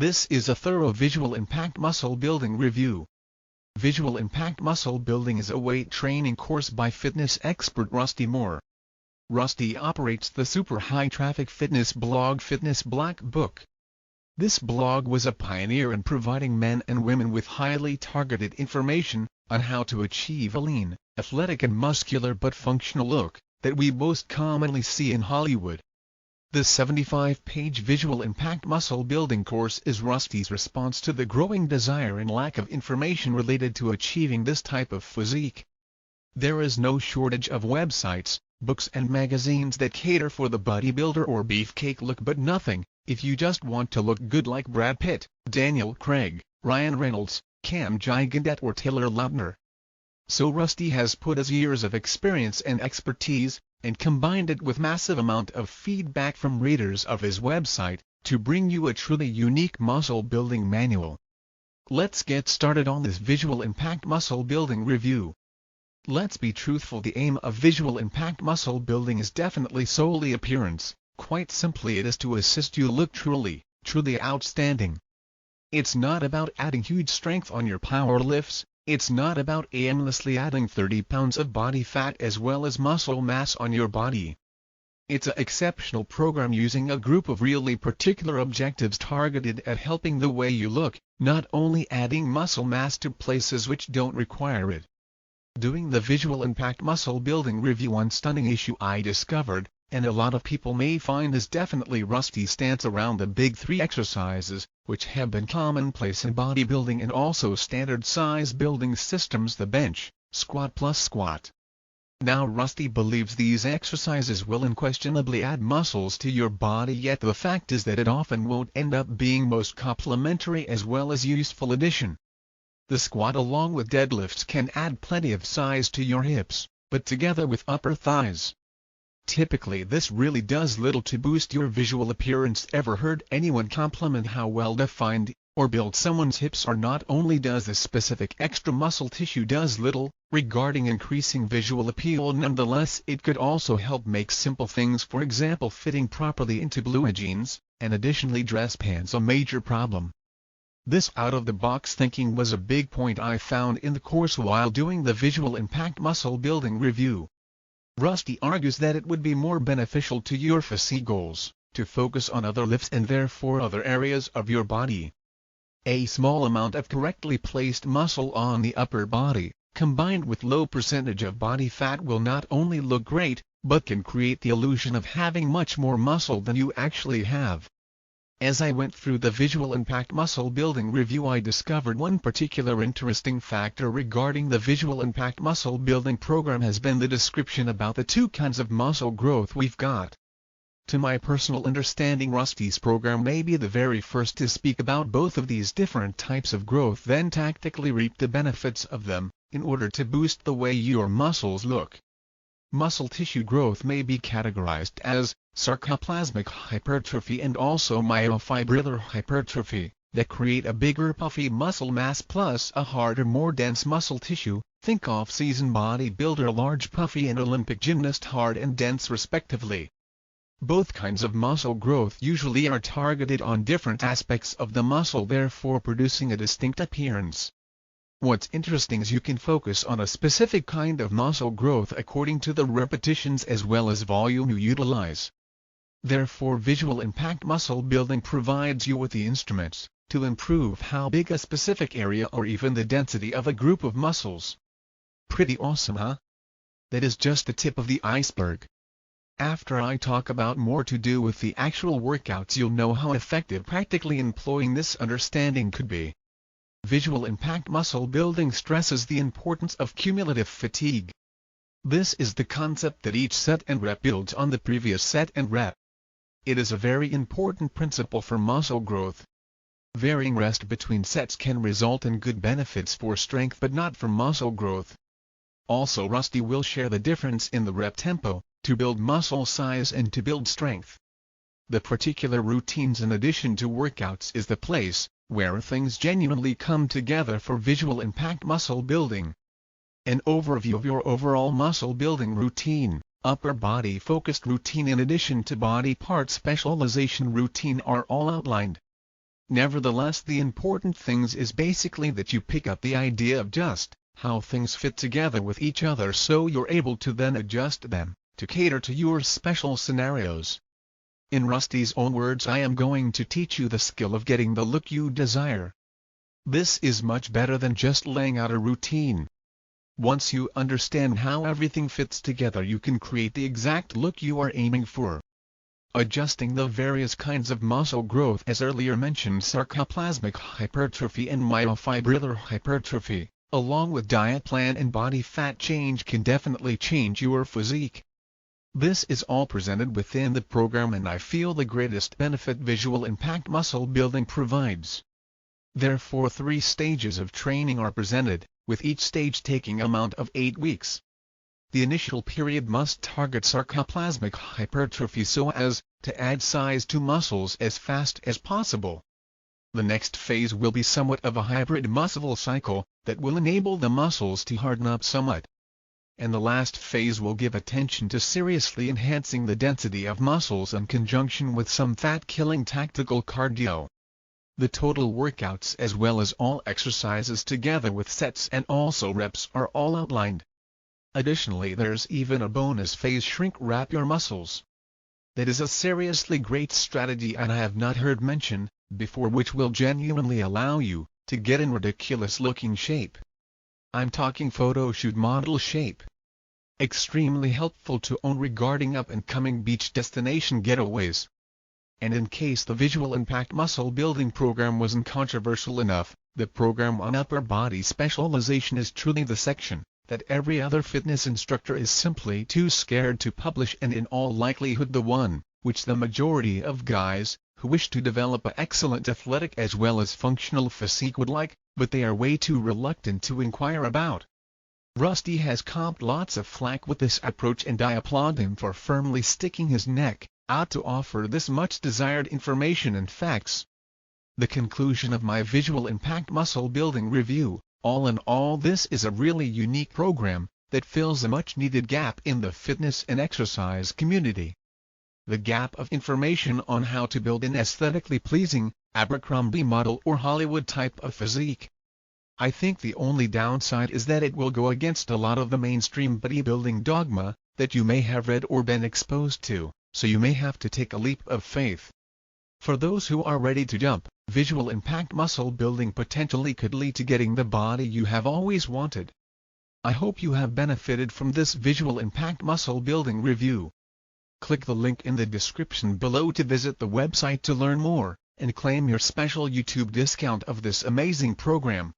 This is a thorough visual impact muscle building review. Visual impact muscle building is a weight training course by fitness expert Rusty Moore. Rusty operates the super high traffic fitness blog Fitness Black Book. This blog was a pioneer in providing men and women with highly targeted information on how to achieve a lean, athletic and muscular but functional look that we most commonly see in Hollywood. The 75-page visual impact muscle building course is Rusty's response to the growing desire and lack of information related to achieving this type of physique. There is no shortage of websites, books and magazines that cater for the bodybuilder or beefcake look, but nothing if you just want to look good like Brad Pitt, Daniel Craig, Ryan Reynolds, Cam Gigandet or Taylor Lautner. So Rusty has put his years of experience and expertise, and combined it with massive amount of feedback from readers of his website, to bring you a truly unique muscle building manual. Let's get started on this visual impact muscle building review. Let's be truthful, the aim of visual impact muscle building is definitely solely appearance. Quite simply, it is to assist you look truly outstanding. It's not about adding huge strength on your power lifts. It's not about aimlessly adding 30 pounds of body fat as well as muscle mass on your body. It's an exceptional program using a group of really particular objectives targeted at helping the way you look, not only adding muscle mass to places which don't require it. Doing the visual impact muscle building review, one stunning issue I discovered, and a lot of people may find, is definitely Rusty's stance around the big three exercises, which have been commonplace in bodybuilding and also standard size building systems: the bench, squat plus squat. Now Rusty believes these exercises will unquestionably add muscles to your body, yet the fact is that it often won't end up being most complementary as well as useful addition. The squat along with deadlifts can add plenty of size to your hips, but together with upper thighs, typically this really does little to boost your visual appearance. Ever heard anyone compliment how well defined or built someone's hips are? Not only does this specific extra muscle tissue does little regarding increasing visual appeal, nonetheless it could also help make simple things, for example fitting properly into blue jeans, and additionally dress pants, a major problem. This out-of-the-box thinking was a big point I found in the course while doing the visual impact muscle building review. Rusty argues that it would be more beneficial to your physique goals to focus on other lifts and therefore other areas of your body. A small amount of correctly placed muscle on the upper body, combined with low percentage of body fat, will not only look great, but can create the illusion of having much more muscle than you actually have. As I went through the visual impact muscle building review, I discovered one particular interesting factor regarding the visual impact muscle building program has been the description about the two kinds of muscle growth we've got. To my personal understanding, Rusty's program may be the very first to speak about both of these different types of growth, then tactically reap the benefits of them, in order to boost the way your muscles look. Muscle tissue growth may be categorized as sarcoplasmic hypertrophy and also myofibrillar hypertrophy, that create a bigger puffy muscle mass plus a harder, more dense muscle tissue. Think off-season bodybuilder large, puffy, and Olympic gymnast hard and dense respectively. Both kinds of muscle growth usually are targeted on different aspects of the muscle, therefore producing a distinct appearance. What's interesting is you can focus on a specific kind of muscle growth according to the repetitions as well as volume you utilize. Therefore, visual impact muscle building provides you with the instruments to improve how big a specific area or even the density of a group of muscles. Pretty awesome, huh? That is just the tip of the iceberg. After I talk about more to do with the actual workouts, you'll know how effective practically employing this understanding could be. Visual impact muscle building stresses the importance of cumulative fatigue. This is the concept that each set and rep builds on the previous set and rep. It is a very important principle for muscle growth. Varying rest between sets can result in good benefits for strength but not for muscle growth. Also, Rusty will share the difference in the rep tempo to build muscle size and to build strength. The particular routines in addition to workouts is the place where things genuinely come together for visual impact muscle building. An overview of your overall muscle building routine, upper body focused routine in addition to body part specialization routine are all outlined. Nevertheless, the important things is basically that you pick up the idea of just how things fit together with each other, so you're able to then adjust them to cater to your special scenarios. In Rusty's own words, I am going to teach you the skill of getting the look you desire. This is much better than just laying out a routine. Once you understand how everything fits together, you can create the exact look you are aiming for. Adjusting the various kinds of muscle growth, as earlier mentioned, sarcoplasmic hypertrophy and myofibrillar hypertrophy, along with diet plan and body fat change, can definitely change your physique. This is all presented within the program, and I feel the greatest benefit visual impact muscle building provides. Therefore, 3 stages of training are presented, with each stage taking amount of 8 weeks. The initial period must target sarcoplasmic hypertrophy so as to add size to muscles as fast as possible. The next phase will be somewhat of a hybrid muscle cycle that will enable the muscles to harden up somewhat. And the last phase will give attention to seriously enhancing the density of muscles in conjunction with some fat-killing tactical cardio. The total workouts as well as all exercises together with sets and also reps are all outlined. Additionally, there's even a bonus phase, shrink wrap your muscles. That is a seriously great strategy and I have not heard mentioned before, which will genuinely allow you to get in ridiculous looking shape. I'm talking photo shoot model shape. Extremely helpful to own regarding up and coming beach destination getaways. And in case the visual impact muscle building program wasn't controversial enough, the program on upper body specialization is truly the section that every other fitness instructor is simply too scared to publish, and in all likelihood the one which the majority of guys who wish to develop an excellent athletic as well as functional physique would like, but they are way too reluctant to inquire about. Rusty has copped lots of flack with this approach, and I applaud him for firmly sticking his neck out to offer this much desired information and facts. The conclusion of my visual impact muscle building review: all in all, this is a really unique program that fills a much needed gap in the fitness and exercise community. The gap of information on how to build an aesthetically pleasing, Abercrombie model or Hollywood type of physique. I think the only downside is that it will go against a lot of the mainstream bodybuilding dogma that you may have read or been exposed to, so you may have to take a leap of faith. For those who are ready to jump, visual impact muscle building potentially could lead to getting the body you have always wanted. I hope you have benefited from this visual impact muscle building review. Click the link in the description below to visit the website to learn more, and claim your special YouTube discount of this amazing program.